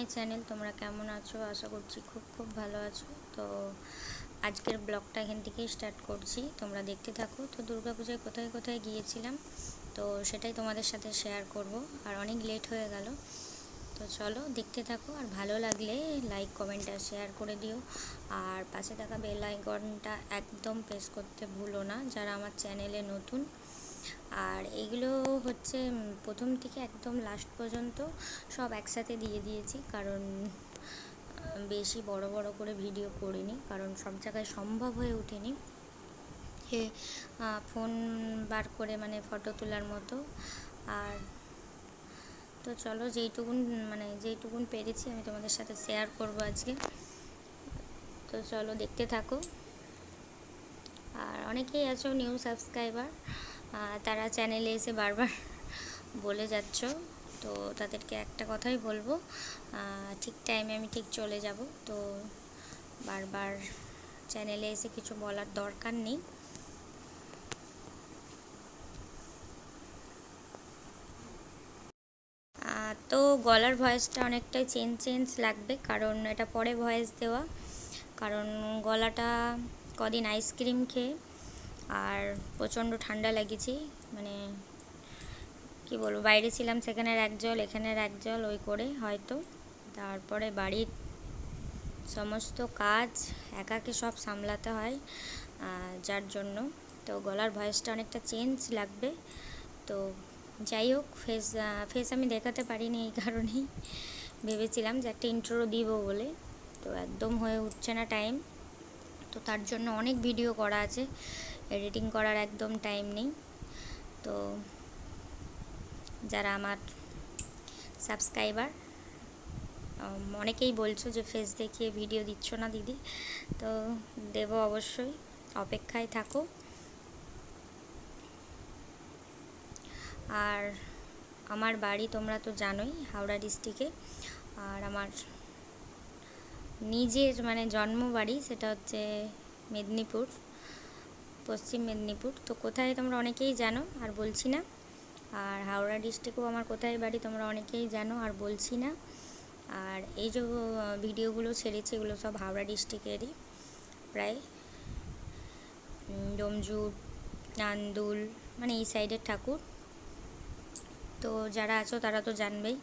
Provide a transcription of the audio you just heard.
My channel. তোমরা কেমন আছো? আশা করছি খুব খুব ভালো আছো। তো আজকের ব্লগটা এখান থেকেই স্টার্ট করছি, তোমরা দেখতে থাকো। তো দুর্গাপূজায় কোথায় কোথায় গিয়েছিলাম তো সেটাই তোমাদের সাথে শেয়ার করব। আর অনেক লেট হয়ে গেল, তো চলো দেখতে থাকো। আর ভালো লাগলে লাইক কমেন্ট আর শেয়ার করে দিও। আর পাশে থাকা বেল আইকনটা একদম প্রেস করতে ভুলো না যারা আমার চ্যানেলে নতুন। আর এগুলো হচ্ছে প্রথম থেকে একদম লাস্ট পর্যন্ত সব একসাথে দিয়ে দিয়েছি, কারণ বেশি বড় বড় করে ভিডিও করিনি, কারণ সব জায়গায় সম্ভব হয়ে ওঠেনি যে ফোন বার করে মানে ফটো তোলার মতো। আর তো চলো যেইটুকুন পেরেছি আমি তোমাদের সাথে শেয়ার করব আজকে। তো চলো দেখতে থাকো। আর অনেকেই আছো নিউ সাবস্ক্রাইবার, তারা চ্যানেলে এসে বারবার বলে যাচ্ছ, তো তাদেরকে একটা কথাই বলবো, ঠিক টাইমে আমি ঠিক চলে যাব। তো বারবার চ্যানেলে এসে কিছু বলার দরকার নেই। তো গলার ভয়েসটা অনেকটাই চেঞ্জ লাগবে, কারণ এটা পরে ভয়েস দেওয়া, কারণ গলাটা কদিন আইসক্রিম খেয়ে আর প্রচণ্ড ঠান্ডা লেগেছি, মানে কি বলবো, বাইরে ছিলাম, সেখানের এক জল এখানের এক জল ওই করে হয়তো। তারপরে বাড়ির সমস্ত কাজ একাকে সব সামলাতে হয়, যার জন্য তো গলার ভয়েসটা অনেকটা চেঞ্জ লাগবে। তো যাই হোক, ফেস আমি দেখাতে পারিনি, এই কারণেই ভেবেছিলাম যে একটা ইন্ট্রো দিব বলে, তো একদম হয়ে উঠছে না টাইম। তো তার জন্য অনেক ভিডিও করা আছে, এডিটিং করার একদম টাইম নেই। তো যারা আমার সাবস্ক্রাইবার অনেকেই বলছো যে ফেস দেখিয়ে ভিডিও দিচ্ছ না দিদি, তো দেবো অবশ্যই, অপেক্ষায় থাকো। আর আমার বাড়ি তোমরা তো জানোই হাওড়া ডিস্ট্রিক্টে, আর আমার নিজের মানে জন্মবাড়ি সেটা হচ্ছে মেদিনীপুর, পশ্চিম মেদিনীপুর। তো কোথায় তোমরা অনেকেই জানো আর বলছি না। আর হাওড়া ডিস্ট্রিক্টেও আমার কোথায় বাড়ি তোমরা অনেকেই জানো আর বলছি না। আর এই যে ভিডিওগুলো ছেড়েছি এগুলো সব হাওড়া ডিস্ট্রিক্টেরই, প্রায় ডোমজুর, নান্দুল, মানে এই সাইডের ঠাকুর। তো যারা আছো তারা তো জানবেই।